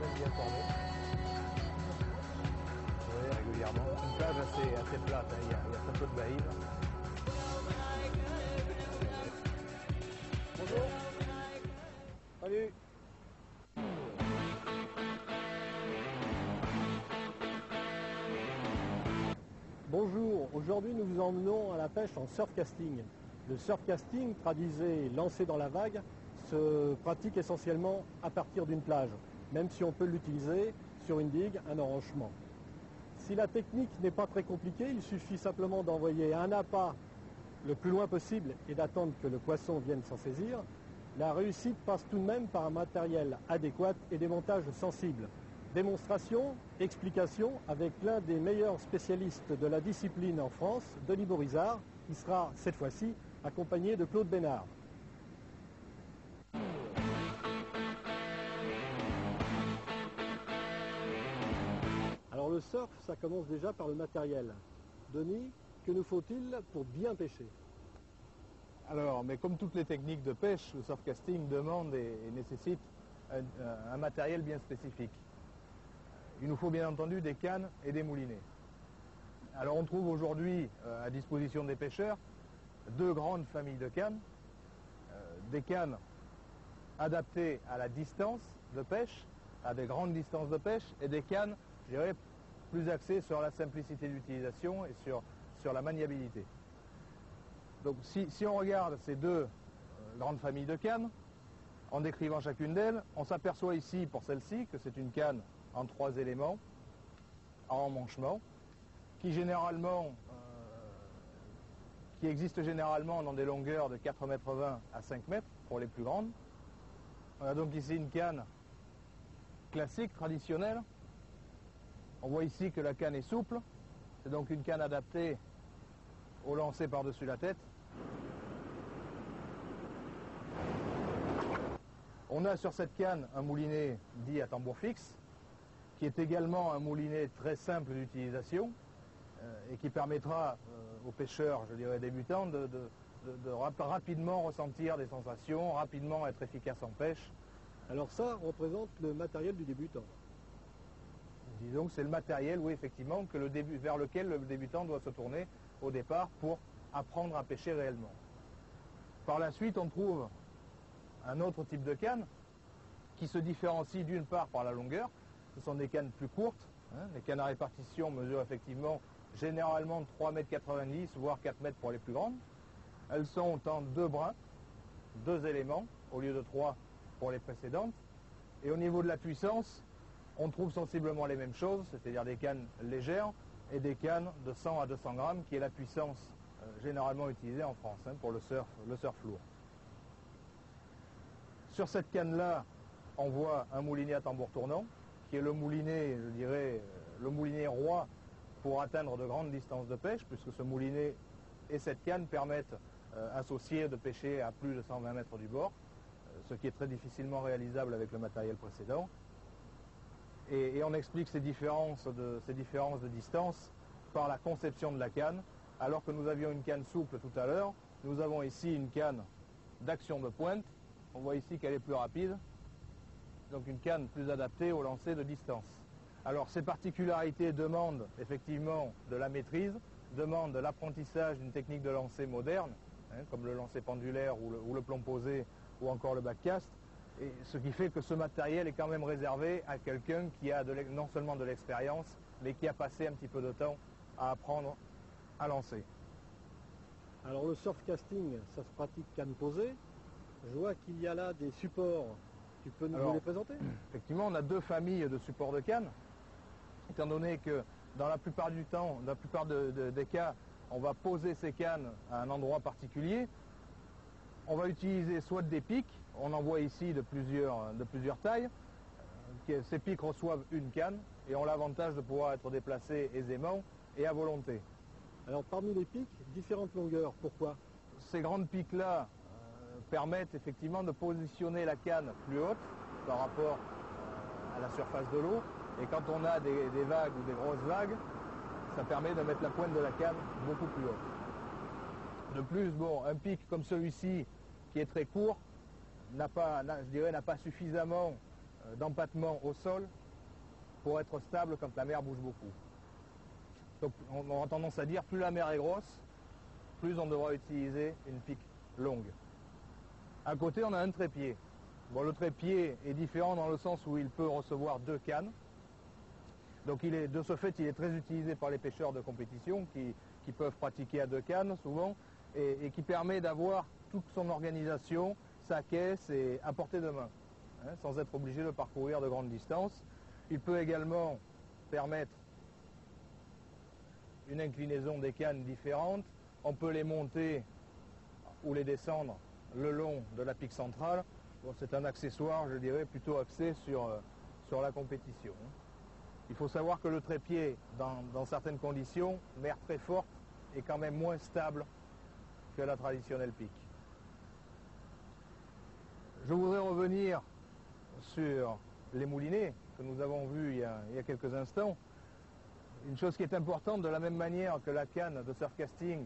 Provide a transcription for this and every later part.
même bien formée. Vous voyez régulièrement. Une plage assez plate, hein. Il y a très peu de baïnes. Bonjour. Salut. Bonjour, aujourd'hui nous vous emmenons à la pêche en surfcasting. Le surfcasting, traduisé lancé dans la vague, se pratique essentiellement à partir d'une plage, même si on peut l'utiliser sur une digue, un enrochement. Si la technique n'est pas très compliquée, il suffit simplement d'envoyer un appât le plus loin possible et d'attendre que le poisson vienne s'en saisir. La réussite passe tout de même par un matériel adéquat et des montages sensibles. Démonstration, explication avec l'un des meilleurs spécialistes de la discipline en France, Denis Borizard, qui sera cette fois-ci accompagné de Claude Bénard. Alors le surf, ça commence déjà par le matériel. Denis, que nous faut-il pour bien pêcher? Alors, mais comme toutes les techniques de pêche, le surfcasting demande et nécessite un matériel bien spécifique. Il nous faut bien entendu des cannes et des moulinets. Alors on trouve aujourd'hui à disposition des pêcheurs deux grandes familles de cannes. Des cannes adaptées à la distance de pêche, à des grandes distances de pêche, et des cannes, je dirais, plus axées sur la simplicité d'utilisation et sur la maniabilité. Donc si on regarde ces deux grandes familles de cannes, en décrivant chacune d'elles, on s'aperçoit ici pour celle-ci que c'est une canne en 3 éléments, en emmanchement, qui existe généralement dans des longueurs de 4,20 m à 5 m pour les plus grandes. On a donc ici une canne classique, traditionnelle. On voit ici que la canne est souple, c'est donc une canne adaptée au lancer par-dessus la tête. On a sur cette canne un moulinet dit à tambour fixe, qui est également un moulinet très simple d'utilisation et qui permettra aux pêcheurs, je dirais débutants, de rapidement ressentir des sensations, rapidement être efficace en pêche. Alors ça représente le matériel du débutant. Disons que c'est le matériel, oui, effectivement, vers lequel le débutant doit se tourner au départ pour apprendre à pêcher réellement. Par la suite, on trouve un autre type de canne qui se différencie d'une part par la longueur. Ce sont des cannes plus courtes. Les cannes à répartition mesurent effectivement généralement 3,90 m, voire 4 m pour les plus grandes. Elles sont en 2 brins, 2 éléments, au lieu de 3 pour les précédentes. Et au niveau de la puissance, on trouve sensiblement les mêmes choses, c'est-à-dire des cannes légères et des cannes de 100 à 200 grammes, qui est la puissance généralement utilisée en France pour le surf lourd. Sur cette canne-là, on voit un moulinet à tambour tournant, qui est le moulinet, je dirais, le moulinet roi pour atteindre de grandes distances de pêche, puisque ce moulinet et cette canne permettent associés de pêcher à plus de 120 mètres du bord, ce qui est très difficilement réalisable avec le matériel précédent. Et on explique ces différences de distance par la conception de la canne. Alors que nous avions une canne souple tout à l'heure, nous avons ici une canne d'action de pointe. On voit ici qu'elle est plus rapide, donc une canne plus adaptée au lancer de distance. Alors ces particularités demandent effectivement de la maîtrise, demandent de l'apprentissage d'une technique de lancer moderne, comme le lancer pendulaire ou le plomb posé ou encore le backcast, et ce qui fait que ce matériel est quand même réservé à quelqu'un qui a non seulement de l'expérience, mais qui a passé un petit peu de temps à apprendre à lancer. Alors le surfcasting, ça se pratique canne posée. Je vois qu'il y a là des supports. Tu peux nous les présenter? Effectivement, on a deux familles de supports de canne, étant donné que dans la plupart du temps, dans la plupart des cas, on va poser ces cannes à un endroit particulier. On va utiliser soit des pics, on en voit ici de plusieurs tailles. Ces pics reçoivent une canne et ont l'avantage de pouvoir être déplacés aisément et à volonté. Alors parmi les pics, différentes longueurs, pourquoi? Ces grandes pics-là permettent effectivement de positionner la canne plus haute par rapport à la surface de l'eau. Et quand on a des vagues ou des grosses vagues, ça permet de mettre la pointe de la canne beaucoup plus haute. De plus, bon, un pic comme celui-ci, qui est très court, n'a pas suffisamment d'empattement au sol pour être stable quand la mer bouge beaucoup. Donc on aura tendance à dire plus la mer est grosse, plus on devra utiliser une pique longue. À côté, on a un trépied. Bon, le trépied est différent dans le sens où il peut recevoir 2 cannes. Donc de ce fait, il est très utilisé par les pêcheurs de compétition qui peuvent pratiquer à 2 cannes souvent et qui permet d'avoir toute son organisation, sa caisse et à portée de main, hein, sans être obligé de parcourir de grandes distances. Il peut également permettre une inclinaison des cannes différentes. On peut les monter ou les descendre le long de la pique centrale. Bon, c'est un accessoire, je dirais, plutôt axé sur la compétition. Il faut savoir que le trépied, dans certaines conditions, mer très forte, est quand même moins stable que la traditionnelle pique. Je voudrais revenir sur les moulinets que nous avons vus il y a quelques instants. Une chose qui est importante, de la même manière que la canne de surfcasting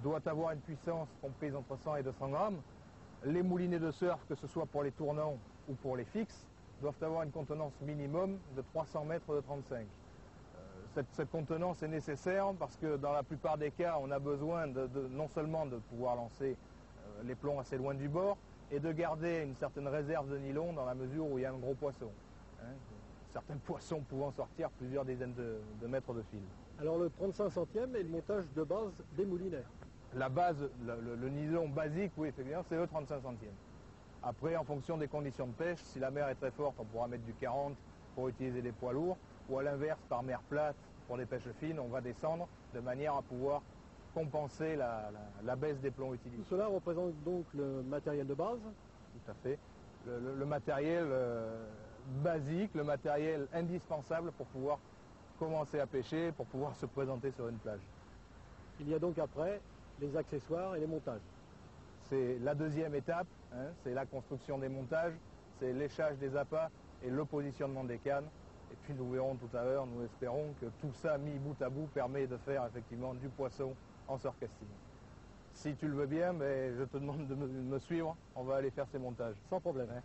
doit avoir une puissance comprise entre 100 et 200 grammes, les moulinets de surf, que ce soit pour les tournants ou pour les fixes, doivent avoir une contenance minimum de 300 mètres de 35. Cette contenance est nécessaire parce que dans la plupart des cas, on a besoin non seulement de pouvoir lancer les plombs assez loin du bord, et de garder une certaine réserve de nylon dans la mesure où il y a un gros poisson. Hein, certains poissons pouvant sortir plusieurs dizaines de mètres de fil. Alors le 35 centièmes est le montage de base des moulinets. La base, le nylon basique, oui, effectivement, c'est le 35 centièmes. Après, en fonction des conditions de pêche, si la mer est très forte, on pourra mettre du 40 pour utiliser des poids lourds, ou à l'inverse, par mer plate, pour les pêches fines, on va descendre de manière à pouvoir compenser la baisse des plombs utilisés. Tout cela représente donc le matériel de base. Tout à fait. Le matériel basique, le matériel indispensable pour pouvoir commencer à pêcher, pour pouvoir se présenter sur une plage. Il y a donc après les accessoires et les montages. C'est la deuxième étape, hein, c'est la construction des montages, c'est l'échage des appâts et le positionnement des cannes. Et puis nous verrons tout à l'heure, nous espérons que tout ça mis bout à bout permet de faire effectivement du poisson en surfcasting. Si tu le veux bien, mais je te demande de me suivre, on va aller faire ces montages. Sans problème. Ouais.